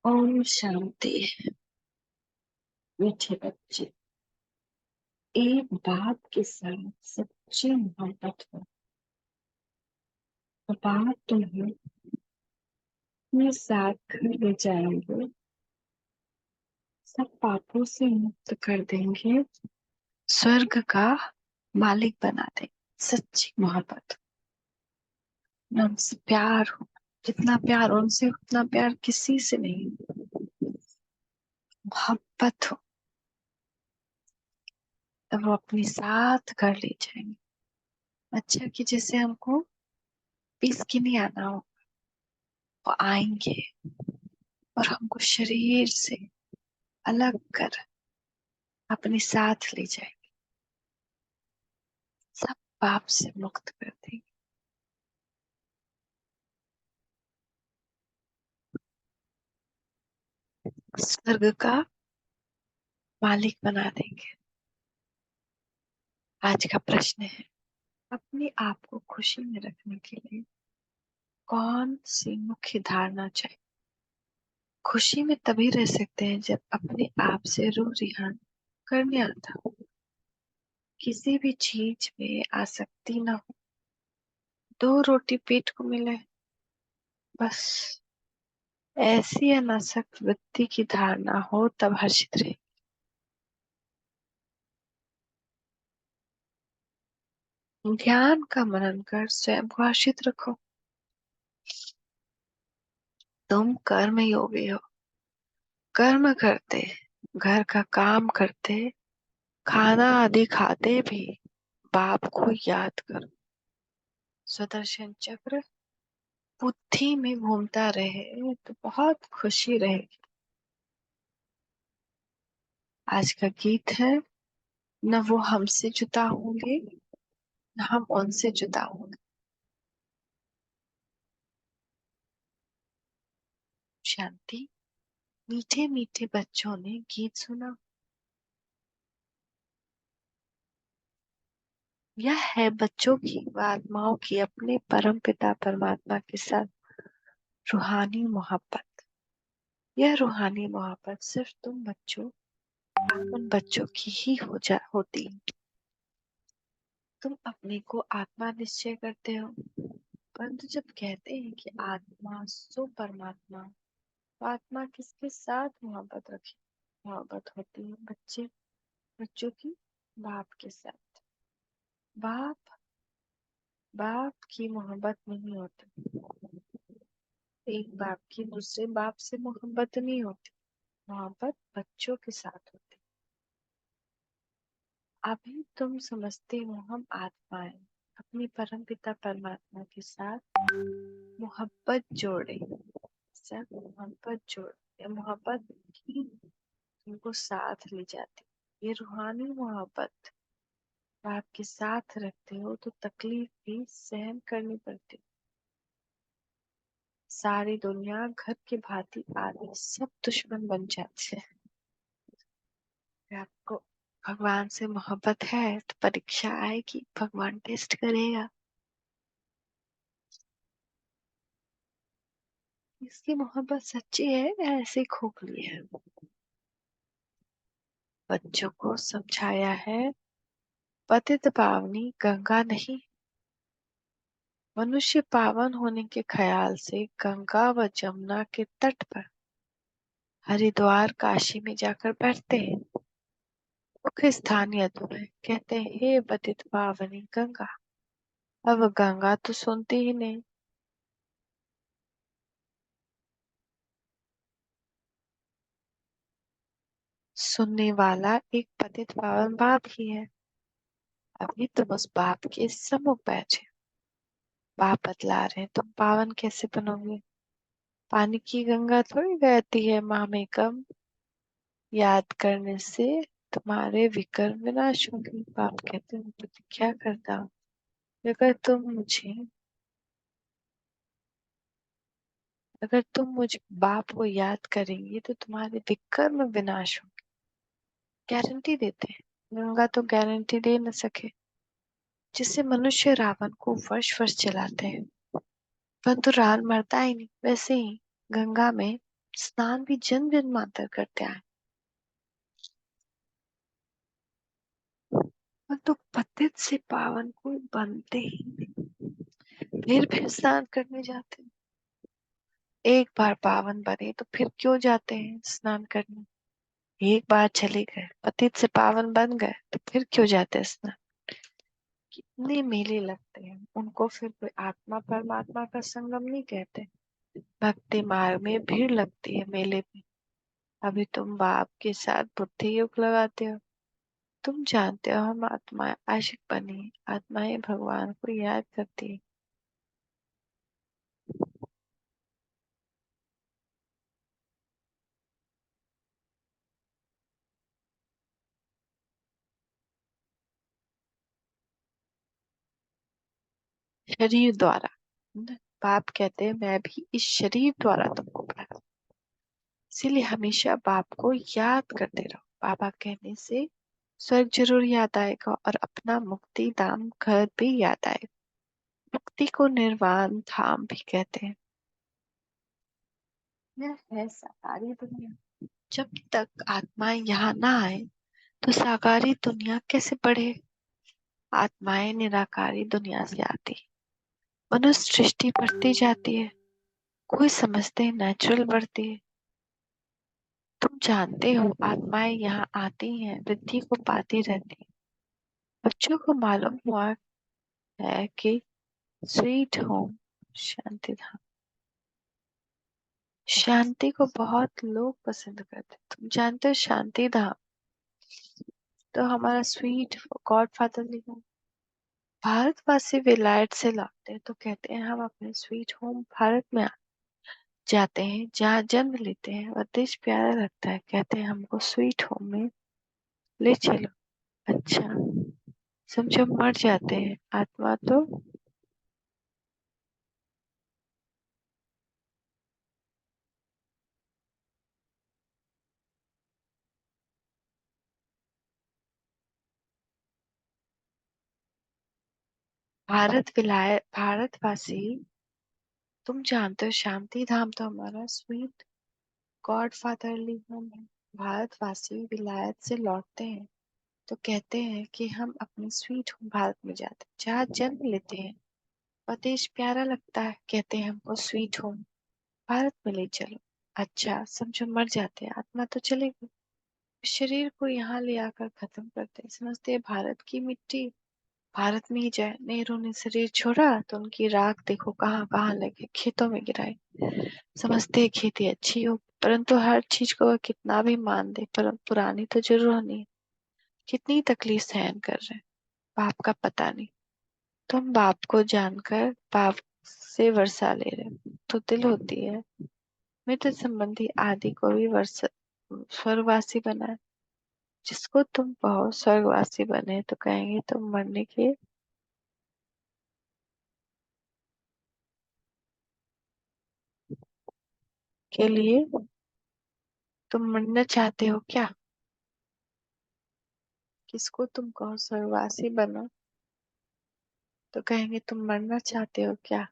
ओम शांति। मीठे बच्चे, एक बाप के साथ सच्ची मोहब्बत हो तो बाप तुम्हें अपने साथ घर ले जाएंगे, सब पापों से मुक्त कर देंगे, स्वर्ग का मालिक बना देंगे। सच्ची मोहब्बत, उनसे प्यार हो, जितना प्यार उनसे उतना प्यार किसी से नहीं। मोहब्बत हो तब वो अपने साथ घर ले जाएंगे। अच्छा कि जैसे हमको पीस के नहीं आना हो, वो आएंगे और हमको शरीर से अलग कर अपने साथ ले जाएंगे, सब पाप से मुक्त कर देंगे। स्वर्ग का मालिक बना देंगे। आज का प्रश्न है, अपने आप को खुशी में रखने के लिए कौन सी मुख्य धारणा चाहिए? खुशी में तभी रह सकते हैं जब अपने आप से रूह रिहान करने आता हो, किसी भी चीज में आसक्ति ना हो, दो रोटी पेट को मिले, बस ऐसी अनासक्त वृत्ति की धारणा हो तब हर्षित रहे। ध्यान का मनन कर स्वयं को हर्षित रखो। तुम कर्म योगी हो, कर्म करते, घर का काम करते, खाना आदि खाते भी बाप को याद करो। सुदर्शन चक्र बुद्धि में घूमता रहे तो बहुत खुशी रहेगी। आज का गीत है, न वो हमसे जुदा होंगे न हम उनसे जुदा होंगे। शांति। मीठे मीठे बच्चों ने गीत सुना। यह है बच्चों की व आत्माओं की अपने परम पिता परमात्मा के साथ रूहानी मोहब्बत। यह रूहानी मोहब्बत सिर्फ तुम बच्चों, उन बच्चों की ही होती। तुम अपने को आत्मा निश्चय करते हो, परंतु जब कहते हैं कि आत्मा सो परमात्मा, तो आत्मा किसके साथ मोहब्बत रखे? मोहब्बत होती है बच्चों की बाप के साथ। बाप बाप की मोहब्बत नहीं होती, एक बाप की दूसरे बाप से मोहब्बत नहीं होती, मोहब्बत बच्चों के साथ होती। अभी तुम समझते हो हम आत्माएं अपनी परम पिता परमात्मा के साथ मोहब्बत जोड़े, सब मोहब्बत जोड़े, मोहब्बत ही तुमको साथ ले जाती। ये रूहानी मोहब्बत बाप के साथ रखते हो तो तकलीफ भी सहन करनी पड़ती। सारी दुनिया घर के भांति आदि सब दुश्मन बन जाते हैं। आपको भगवान से मोहब्बत है तो परीक्षा आएगी, भगवान टेस्ट करेगा। इसकी मोहब्बत सच्ची है या ऐसे खोखली है? बच्चों को समझाया है, पतित पावनी गंगा नहीं। मनुष्य पावन होने के ख्याल से गंगा व जमुना के तट पर हरिद्वार काशी में जाकर बैठते हैं। मुख्य स्थानीय तुम्हें कहते हैं, हे पतित पावनी गंगा। अब गंगा तो सुनती ही नहीं। सुनने वाला एक पतित पावन बाप ही है। अभी तुम उस बाप के सम्मुख बैठे, बाप बतला रहे हैं, तुम पावन कैसे बनोगे? पानी की गंगा थोड़ी बहती है माह में कम, याद करने से तुम्हारे विकर्म विनाश होंगे। बाप कहते हैं, प्रतिज्ञा करता हूँ, अगर तुम मुझ बाप को याद करेंगे तो तुम्हारे विकर्म विनाश होंगे। गारंटी देते हैं, गंगा तो गारंटी दे न सके। जिससे मनुष्य रावण को वर्ष वर्ष चलाते हैं, परंतु रान मरता ही नहीं। वैसे ही गंगा में स्नान भी जन्म जन्मांतर करते आए, परंतु पतित से पावन को बनते ही नहीं। फिर स्नान करने जाते हैं। एक बार पावन बने तो फिर क्यों जाते हैं स्नान करने। एक बार चले गए, पतित से पावन बन गए, तो फिर क्यों जाते हैं स्नान। कितने मेले लगते हैं उनको, फिर कोई आत्मा परमात्मा का संगम नहीं कहते। भक्ति मार्ग में भीड़ लगती है मेले में। अभी तुम बाप के साथ बुद्धि योग लगाते हो। तुम जानते हो हम आत्माएं आशिक बनी, आत्माएं भगवान को याद करती है। शरीर द्वारा। बाप कहते हैं मैं भी इस शरीर द्वारा तुमको पढ़ा, इसीलिए हमेशा बाप को याद करते रहो। बाबा कहने से स्वर्ग जरूर याद आएगा और अपना मुक्ति धाम घर भी याद आएगा। मुक्ति को निर्वाण धाम भी कहते हैं। यह है साकारी दुनिया। जब तक आत्माएं यहाँ ना आए तो साकारी दुनिया कैसे बढ़े। आत्माएं निराकारी दुनिया से आती, मनुष्य सृष्टि बढ़ती जाती है। कोई समझते हैं नेचुरल बढ़ती है। तुम जानते हो आत्माएं यहाँ आती हैं, वृद्धि को पाती रहती हैं। बच्चों को मालूम हुआ है कि स्वीट होम शांति धाम, शांति को बहुत लोग पसंद करते हैं। तुम जानते हो शांति धाम तो हमारा स्वीट गॉड फादर लिखा। भारतवासी विलायत से लौटते हैं तो कहते हैं हम अपने स्वीट होम भारत में जाते हैं, जहाँ जन्म लेते हैं और देश प्यारा लगता है। कहते हैं हमको स्वीट होम में ले चलो। अच्छा, समझो मर जाते हैं आत्मा तो भारतवासी। तुम जानते हो शांति धाम तो हमारा स्वीट गॉड फादरली होम है। भारतवासी विलायत से लौटते हैं तो कहते हैं कि हम अपने स्वीट होम भारत में जाते हैं, जहाँ जन्म लेते हैं और देश प्यारा लगता है। कहते हैं हमको स्वीट होम भारत में ले चलो। अच्छा, समझो मर जाते हैं आत्मा तो चलेगी, शरीर को यहाँ ले आकर खत्म करते हैं। समझते हैं भारत की मिट्टी भारत में ही जाए। नेहरू ने शरीर छोड़ा तो उनकी राख देखो कहाँ कहाँ लगे, खेतों में गिराई। समझते हैं खेती अच्छी हो, परंतु हर चीज को वह कितना भी मान दे पर पुरानी तो जरूर होनी है। कितनी तकलीफ सहन कर रहे हैं, बाप का पता नहीं। तुम बाप को जानकर बाप से वर्षा ले रहे हो तो दिल होती है। मित्र संबंधी आदि को भी वर्ष स्वर्गवासी बनाए। जिसको तुम कहो स्वर्गवासी बने तो कहेंगे तुम मरने के लिए तुम मरना चाहते हो क्या। किसको तुम कहो स्वर्गवासी बनो तो कहेंगे तुम मरना चाहते हो क्या।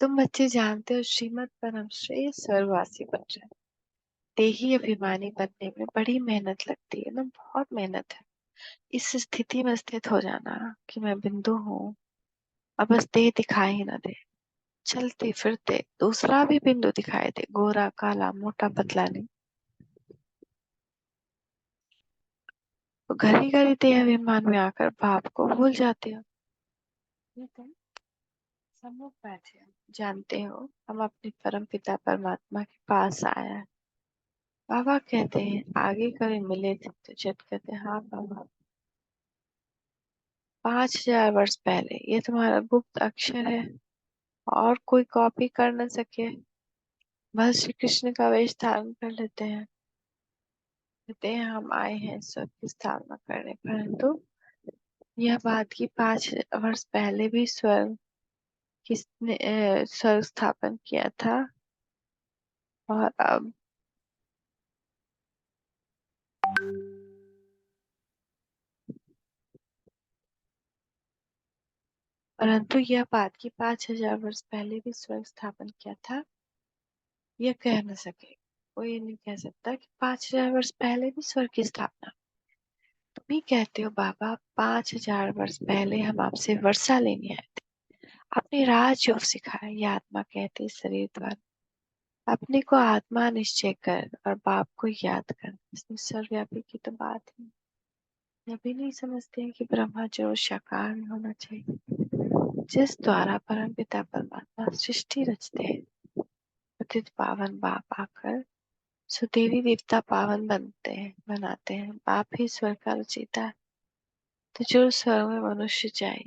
तुम बच्चे जानते हो श्रीमद परम श्रेष्ठ स्वर्गवासी बन रहे हैं। देही अभिमानी बनने में बड़ी मेहनत लगती है ना, बहुत मेहनत है। इस स्थिति में स्थित हो जाना कि मैं बिंदु हूँ, अब बस देह दिखाई ही ना दे। चलते फिरते दूसरा भी बिंदु दिखाई दे, गोरा काला मोटा पतला नहीं। तो घड़ी घड़ी देह अभिमान में आकर बाप को भूल जाते हो। ये तुम सब लोग बैठे हो, जानते हो हम अपने परम पिता परमात्मा के पास आया है। बाबा कहते हैं आगे कभी मिले थे तो झट कहते हैं हाँ बाबा, 5,000 वर्ष पहले। ये तुम्हारा गुप्त अक्षर है और कोई कॉपी कर न सके। बस श्री कृष्ण का वेश धारण कर लेते हैं। कहते हैं हम आए हैं स्वर्ग की स्थापना करने, परंतु यह बात की 5 वर्ष पहले भी किसने स्वर्ग स्थापन किया था। और अब परंतु यह बात कि 5,000 वर्ष पहले भी स्वर्ग स्थापन किया था, यह कह न सके। कोई ये नहीं कह सकता कि 5,000 वर्ष पहले भी स्वर्ग की स्थापना। तुम ही कहते हो बाबा 5,000 वर्ष पहले हम आपसे वर्षा लेने आए थे। आपने राजयोग सिखाया, ये आत्मा कहते शरीर द्वारा। अपने को आत्मा निश्चय कर और बाप को याद कर, इसमें सर्वव्यापी की तो बात ही ये भी नहीं समझते हैं कि ब्रह्मा जरूर साकार में होना चाहिए, जिस द्वारा परम पिता परमात्मा सृष्टि रचते हैं। पतित पावन बाप आकर सुदेवी देवता पावन बनते हैं, बनाते हैं। बाप ही स्वर्ग का रचयिता है, तो जो स्वर्ग में मनुष्य जाए।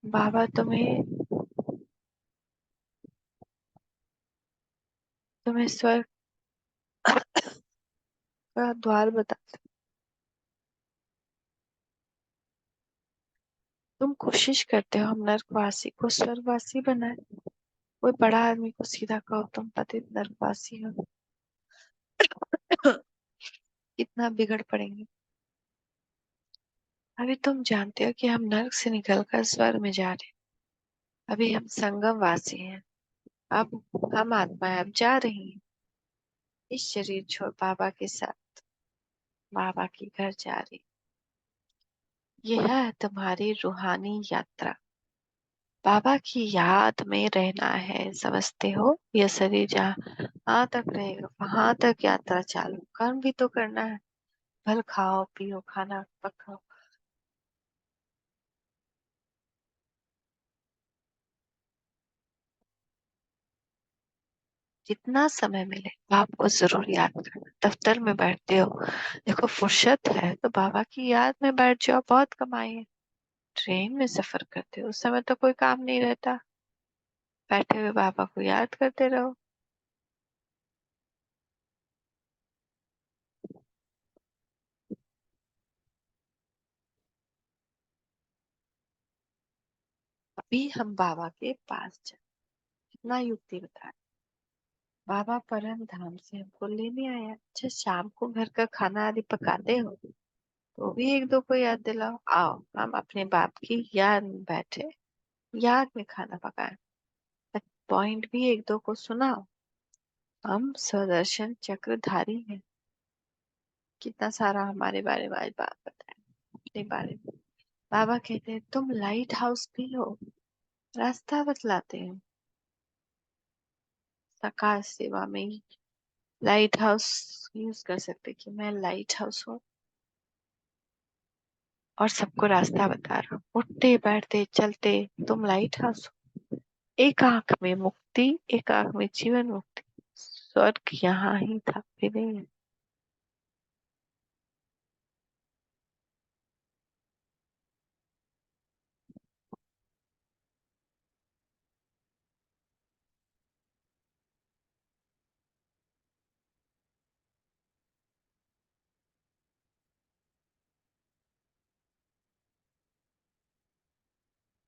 बाबा तुम्हें तुम्हें स्वर्ग का द्वार बताते। तुम कोशिश करते हो हम नरकवासी को स्वर्गवासी बनाए। कोई बड़ा आदमी को सीधा कहो तुम पतित नरकवासी हो, कितना बिगड़ पड़ेंगे। अभी तुम जानते हो कि हम नरक से निकलकर स्वर्ग में जा रहे हैं। अभी हम संगम वासी हैं। अब हम आत्माएं अब जा रही हैं, इस शरीर छोड़ बाबा के साथ बाबा के घर जा रही। यह है तुम्हारी रूहानी यात्रा। बाबा की याद में रहना है, समझते हो। यह शरीर जहाँ तक रहेगा वहां तक यात्रा चालू। कर्म भी तो करना है। फल खाओ पियो, खाना पकाओ। जितना समय मिले बाप को जरूर याद करना। दफ्तर में बैठते हो, देखो फुर्सत है तो बाबा की याद में बैठ जाओ, बहुत कमाई है। ट्रेन में सफर करते हो, उस समय तो कोई काम नहीं रहता, बैठे हुए बाबा को याद करते रहो। अभी हम बाबा के पास जाए, कितना युक्ति बताए। बाबा परम धाम से हमको लेने आया। अच्छा शाम को घर का खाना आदि पकाते हो तो भी एक दो को याद दिलाओ। आओ हम अपने बाप की याद में बैठे, याद में खाना पकाएं। पॉइंट भी एक दो को सुनाओ। हम स्वदर्शन चक्रधारी हैं। कितना सारा हमारे बारे में आज बात बताए, अपने बारे में। बाबा कहते हैं तुम लाइट हाउस भी हो, रास्ता बतलाते हैं। सकाश सेवा में ही लाइट हाउस यूज कर सकते कि मैं लाइट हाउस हूँ और सबको रास्ता बता रहा हूँ। उठते बैठते चलते तुम लाइट हाउस हो। एक आंख में मुक्ति, एक आंख में जीवन मुक्ति। स्वर्ग यहाँ ही था, भी नहीं है।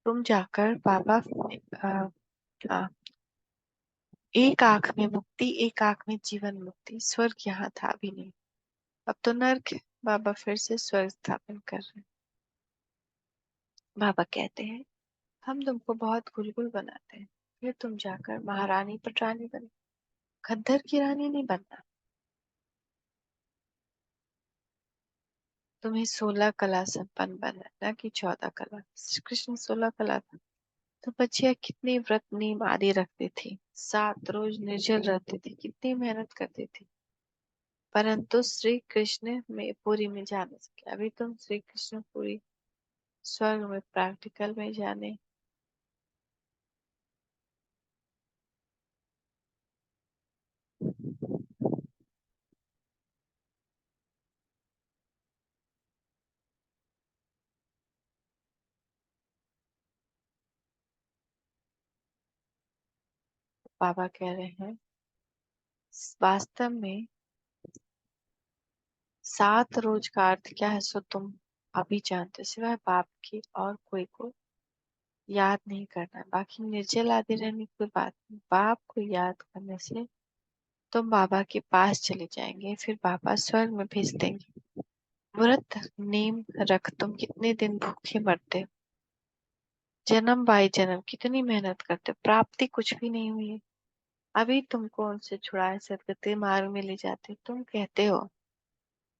तुम जाकर बाबा आ, आ, एक आंख में मुक्ति, एक आंख में जीवन मुक्ति। स्वर्ग यहाँ था भी नहीं, अब तो नर्क है। बाबा फिर से स्वर्ग स्थापन कर रहे हैं। बाबा कहते हैं हम तुमको बहुत गुलगुल बनाते हैं, फिर तुम जाकर महारानी पटरानी बने। खद्दर की रानी नहीं बनना। तुम्हें 16 कला संपन्न बनना, न कि 14 कला। श्री कृष्ण 16 कला था। तो बच्चियां कितनी व्रत नियम आदि रखती थी, 7 रोज निर्जल रहती थी, कितनी मेहनत करती थी। परंतु श्री कृष्ण में पूरी में जा नहीं सके। अभी तुम श्री कृष्ण पूरी स्वर्ग में प्रैक्टिकल में जाने। बाबा कह रहे हैं वास्तव में 7 रोज का अर्थ क्या है सो तुम अभी जानते हो। सिवाय बाप की और कोई को याद नहीं करना है। बाकी निर्जल आदि रहने की कोई बात नहीं। बाप को याद करने से तुम बाबा के पास चले जाएंगे, फिर बाबा स्वर्ग में भेज देंगे। व्रत नेम रख तुम कितने दिन भूखे मरते हो। जन्म बाई जन्म कितनी मेहनत करते हो, प्राप्ति कुछ भी नहीं हुई है। अभी तुमको उनसे छुड़ाए सदगति मार्ग में ले जाते, तुम कहते हो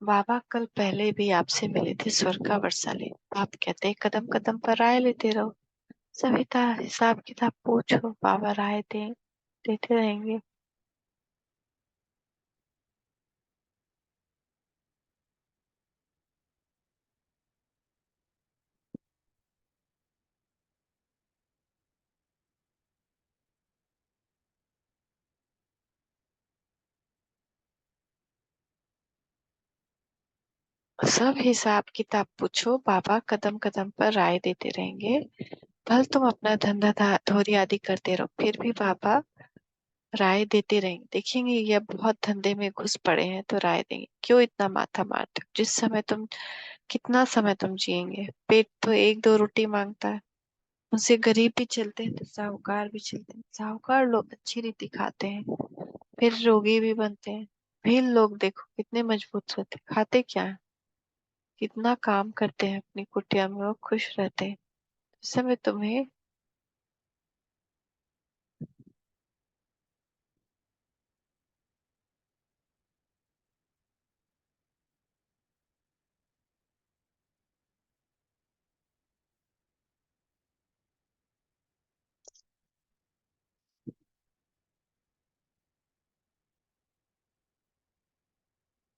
बाबा कल पहले भी आपसे मिले थे स्वर्ग का वर्षा ले। आप कहते हैं कदम कदम पर राय लेते रहो, सविता हिसाब किताब पूछो, बाबा राय देते रहेंगे। सब हिसाब किताब पूछो, बाबा कदम कदम पर राय देते रहेंगे। भल तुम अपना धंधा धोरी आदि करते रहो, फिर भी बाबा राय देते रहेंगे। देखेंगे ये बहुत धंधे में घुस पड़े हैं तो राय देंगे, क्यों इतना माथा मारते हो, जिस समय तुम कितना समय तुम जिएंगे, पेट तो एक दो रोटी मांगता है। उनसे गरीब भी चलते हैं तो साहूकार भी चलते हैं। साहूकार लोग अच्छी रीति खाते हैं फिर रोगी भी बनते हैं। भील लोग देखो कितने मजबूत होते हैं, खाते क्या है, कितना काम करते हैं अपनी कुटिया में, वो खुश रहते हैं। इस समय तुम्हें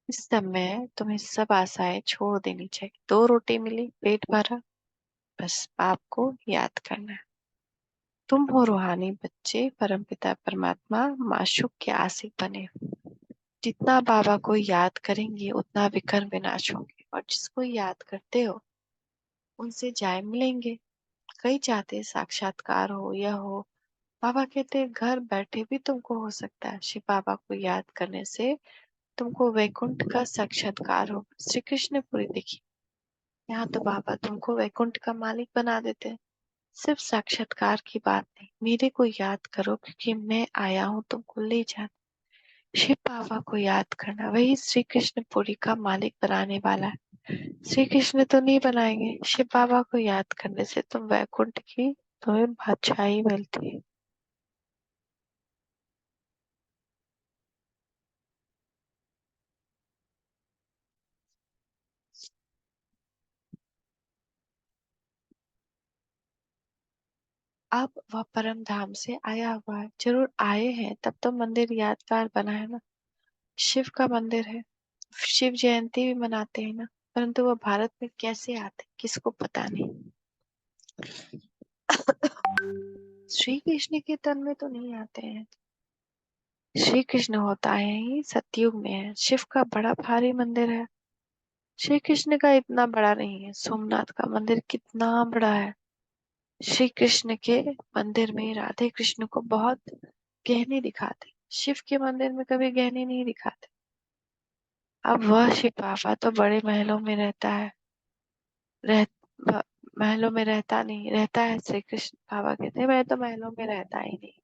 इस समय तुम्हें सब आशाएं छोड़ देनी चाहिए। दो रोटी मिली, पेट भरा, बस आपको याद करना है। तुम हो रूहानी बच्चे, परमपिता परमात्मा माशूक के आशिक बने। जितना बाबा को याद करेंगे उतना विकर विनाश होंगे, और जिसको याद करते हो उनसे जाय मिलेंगे। कई चाहते साक्षात्कार हो यह हो, बाबा कहते घर बैठे भी तुमको हो सकता है। शिव बाबा को याद करने से तुमको वैकुंठ का साक्षात्कार हो। श्री कृष्ण पुरी देखी, यहाँ तो बाबा तुमको वैकुंठ का मालिक बना देते हैं। सिर्फ साक्षात्कार की बात नहीं, मेरे को याद करो क्योंकि मैं आया हूँ तुमको ले जाने। शिव बाबा को याद करना वही श्री कृष्ण पुरी का मालिक बनाने वाला है। श्री कृष्ण तो नहीं बनाएंगे, शिव बाबा को याद करने से तुम वैकुंठ की तुम्हें बादशाही मिलती है। अब वह परम धाम से आया हुआ है, जरूर आए हैं तब तो मंदिर यादगार बना है ना। शिव का मंदिर है, शिव जयंती भी मनाते हैं ना, परंतु वह भारत में कैसे आते किसको पता नहीं। श्री कृष्ण के तन में तो नहीं आते हैं। श्री कृष्ण होता है ही सतयुग में है। शिव का बड़ा भारी मंदिर है, श्री कृष्ण का इतना बड़ा नहीं है। सोमनाथ का मंदिर कितना बड़ा है। श्री कृष्ण के मंदिर में राधे कृष्ण को बहुत गहने दिखाते, शिव के मंदिर में कभी गहने नहीं दिखाते। अब वह शिव बाबा तो बड़े महलों में रहता है, रह ब- महलों में रहता नहीं, रहता है श्री कृष्ण। बाबा कहते हैं मैं तो महलों में रहता ही नहीं,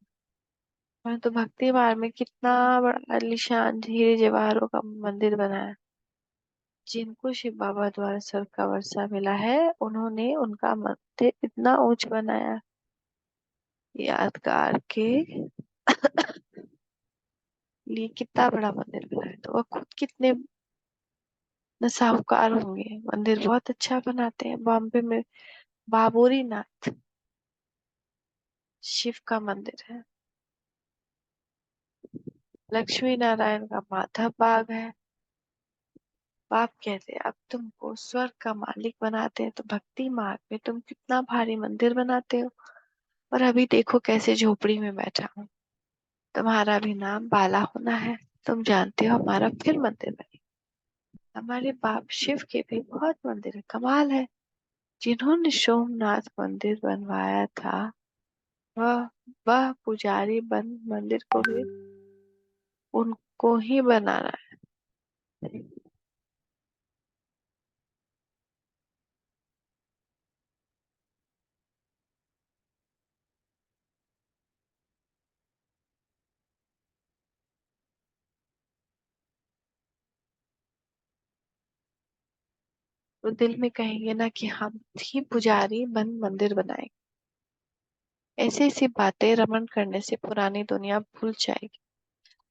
मैं तो भक्ति मार्ग में कितना बड़ा आलीशान हीरे जवाहरों का मंदिर बना है। जिनको शिव बाबा द्वारा स्वर्ग का वर्षा मिला है उन्होंने उनका मंदिर इतना ऊंच बनाया, यादगार के लिए कितना बड़ा मंदिर बनाया। तो वह खुद कितने न साहूकार होंगे, मंदिर बहुत अच्छा बनाते हैं। बॉम्बे में बाबूरी नाथ शिव का मंदिर है, लक्ष्मी नारायण का माथा बाग है। बाप कहते हैं अब तुमको स्वर्ग का मालिक बनाते हैं तो भक्ति मार्ग में तुम कितना भारी मंदिर बनाते हो, और अभी देखो कैसे झोपड़ी में बैठा हूँ। तुम्हारा भी नाम बाला होना है, तुम जानते हो हमारा फिर मंदिर बने। हमारे बाप शिव के भी बहुत मंदिर है, कमाल है। जिन्होंने सोमनाथ मंदिर बनवाया था वह वह पुजारी बन मंदिर को भी उनको ही बनाना है। तो दिल में कहेंगे ना कि हम ही पुजारी बन मंदिर बनाएंगे। ऐसी ऐसी बातें रमन करने से पुरानी दुनिया भूल जाएगी।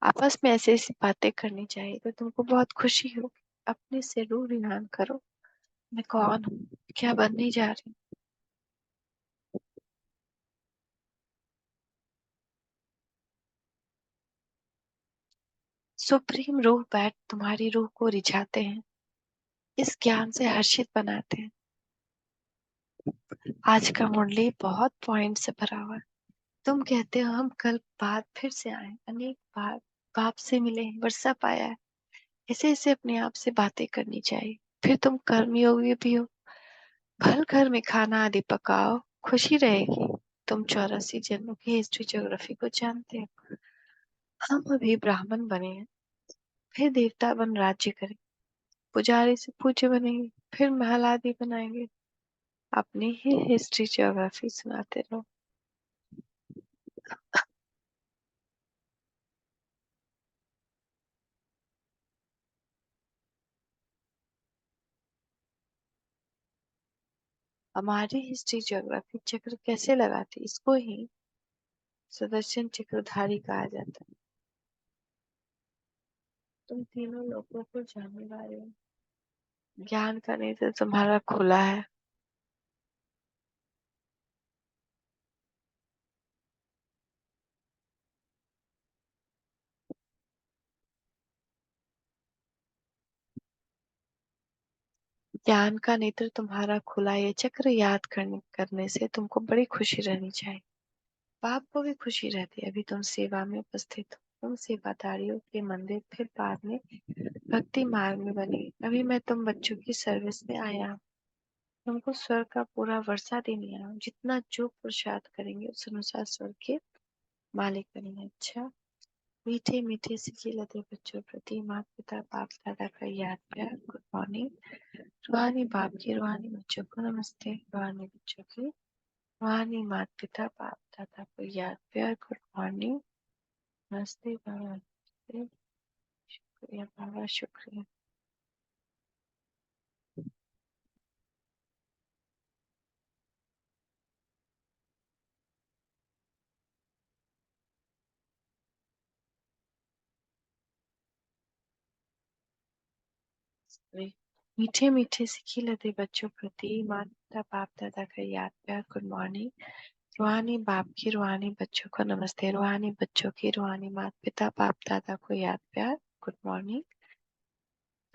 आपस में ऐसी ऐसी बातें करनी चाहिए तो तुमको बहुत खुशी होगी। अपने से रूह रिहान करो, मैं कौन हूँ, क्या बनने जा रही हूँ। सुप्रीम रूह बैठ तुम्हारी रूह को रिझाते हैं, इस ज्ञान से हर्षित बनाते हैं। आज का मुरली बहुत पॉइंट से भरा हुआ है। तुम कहते हो हम कल बाद फिर से आए, अनेक बार बाप से मिले, वर्षा पाया है। ऐसे ऐसे अपने आप से बातें करनी चाहिए। फिर तुम कर्मयोगी भी हो। भल घर में खाना आदि पकाओ, खुशी रहेगी। तुम 84 जन्मों की हिस्ट्री ज्योग्राफी को जानते हो। हम अभी ब्राह्मण बने हैं, फिर देवता बन राज्य करें, पुजारी से पूज्य बनेंगे, फिर महल आदि बनाएंगे। अपनी ही हिस्ट्री ज्योग्राफी सुनाते रहो। हमारी हिस्ट्री ज्योग्राफी चक्र कैसे लगाती, इसको ही सुदर्शन चक्रधारी कहा जाता है। तुम तीनों लोगों को जानने वाले हो। ज्ञान का नेत्र तुम्हारा खुला है। ज्ञान का नेत्र तुम्हारा खुला, ये चक्र याद करने से तुमको बड़ी खुशी रहनी चाहिए। बाप को भी खुशी रहती है। अभी तुम सेवा में उपस्थित हो, तुम सेवादारियों के मंदिर फिर बाद में भक्ति मार्ग में बनी। अभी मैं तुम बच्चों की सर्विस में आया हूँ। तुमको स्वर्ग का पूरा वर्षा देने आया हूँ। जितना जो पुरुषार्थ करेंगे उस अनुसार स्वर्ग के मालिक बनेंगे। अच्छा, मीठे मीठे सिखी लते बच्चों प्रति माता पिता बाप दादा का याद प्यार। Good morning. रूहानी बाप की रूहानी बच्चों को नमस्ते। रूहानी बच्चों की रूहानी माता पिता बाप दादा को याद प्यार। Good morning. नमस्ते बाबा, नमस्ते। शुक्रिया बाबा, शुक्रिया। मीठे मीठे सिखी लते बच्चों प्रति माता पिता बाप दादा का याद प्यार। Good morning. रूहानी बाप की रूहानी बच्चों को नमस्ते। रूहानी बच्चों की रूहानी माता पिता बाप दादा को याद प्यार। Good morning.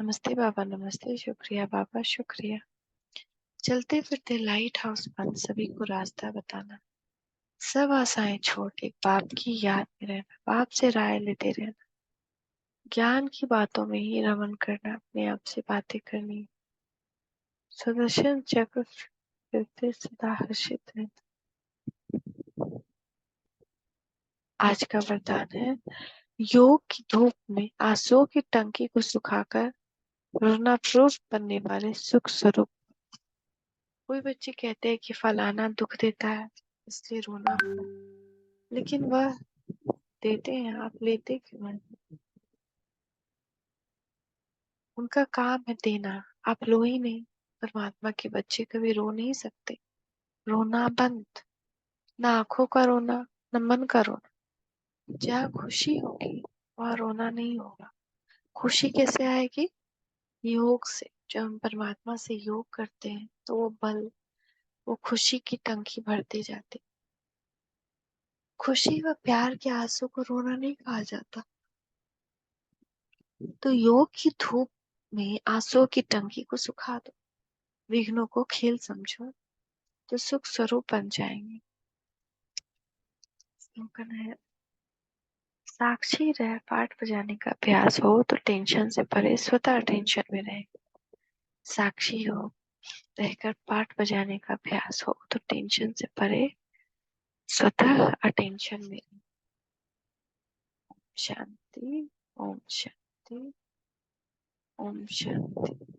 नमस्ते बाबा, नमस्ते। शुक्रिया बाबा, शुक्रिया। चलते फिरते लाइट हाउस बन सभी को रास्ता बताना। सब आशाएं छोड़ के बाप की याद में रहना, बाप से राय लेते रहना। ज्ञान की बातों में ही रमन करना, अपने आप से बातें करनी। सुदर्शन चक्र फिरते सदा हर्षित रहना। आज का वरदान है, योग की धूप में आंसुओं की टंकी को सुखाकर रोना प्रूफ बनने वाले सुख स्वरूप। कोई बच्चे कहते हैं कि फलाना दुख देता है इसलिए रोना होता है, लेकिन वह देते हैं, आप लेते क्यों हैं? उनका काम है देना, आप लो ही नहीं। परमात्मा के बच्चे कभी रो नहीं सकते। रोना बंद, ना आंखों का रोना, न मन का रोना। जहाँ खुशी होगी वहाँ रोना नहीं होगा। खुशी कैसे आएगी? योग से। जब हम परमात्मा से योग करते हैं तो वो बल, वो खुशी की टंकी भरते जाते। खुशी व प्यार के आंसू को रोना नहीं कहा जाता। तो योग की धूप में आंसुओं की टंकी को सुखा दो। विघ्नों को खेल समझो तो सुख स्वरूप बन जाएंगे। स्लोगन है, साक्षी रह पाठ बजाने का अभ्यास हो तो टेंशन से परे स्वतः टेंशन में रहे। साक्षी हो रहकर पाठ बजाने का अभ्यास हो तो टेंशन से परे स्वतः अटेंशन में रहे। शांति। ओम शांति। ओम शांति।